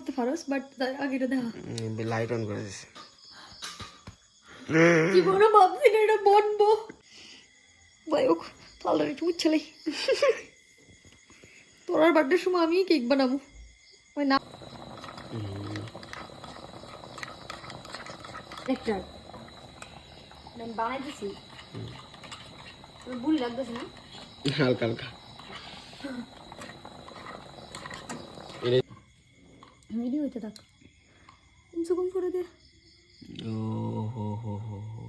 করতে পারোস, বাট আগে এটা দেখা লাইট অন করে দিছে। কি বড় ভাবছি না এটা বনবো ভাই ওক তাহলে একটু উচ্ছালাই তোর আর বার্থডের সময় আমি কেক বানাবো ওই না একটা আমি বানাইতেছি তোর ভুল লাগতেছে না হালকা হালকা ভিডিও হইতে থাক কমসে করে দে ও হো হো হো হো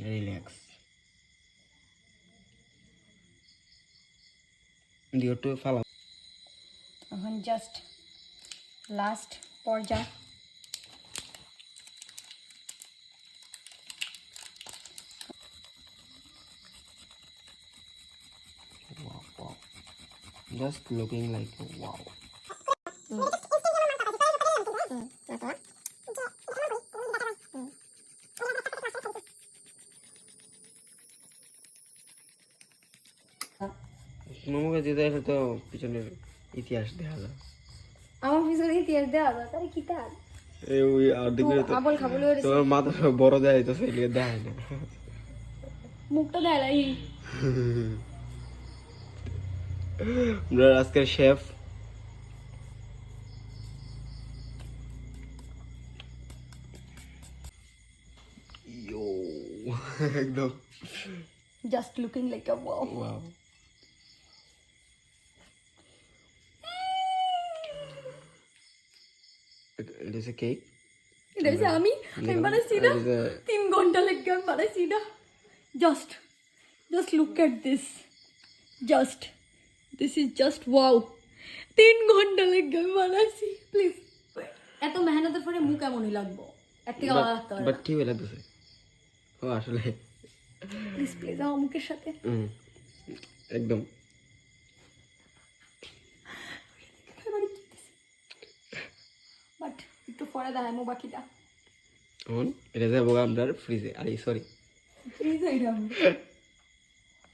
রিল্যাক্স দিও তো ফালা এখন জাস্ট লাস্ট পর্যায়ে wow wow just looking like wow মোমোকে দিতে এসে তো পিছনের ইতিহাস দেখা যায় আমার পিছনে ইতিহাস দেওয়া যায় তাহলে কি কাজ এই ওই আর দিকে তো আবল খাবল হয়ে তোমার মাথা বড় দেয় তো সেই লিয়ে দেয় না মুখটা দেয় লাই আমরা আজকের শেফ ইয়ো একদম just looking like a wow wow it is a cake এটা হচ্ছে আমি বানাইছি না 3 ঘন্টা লেগে আমি বানাইছি না just look at this is just wow 3 ঘন্টা লেগে আমি বানাইছি প্লিজ এত মেহনতের পরে মুখ কেমনই লাগবো এর থেকে ভালো লাগতো বাট ঠিক হয়ে লাগতেছে ও আসলে প্লিজ আমার মুখের সাথে একদম বাট একটু পরে দেখাবো বাকিটা এখন এটা যাবো আমরা ফ্রিজে আরে সরি ফ্রিজ হয়ে যাবে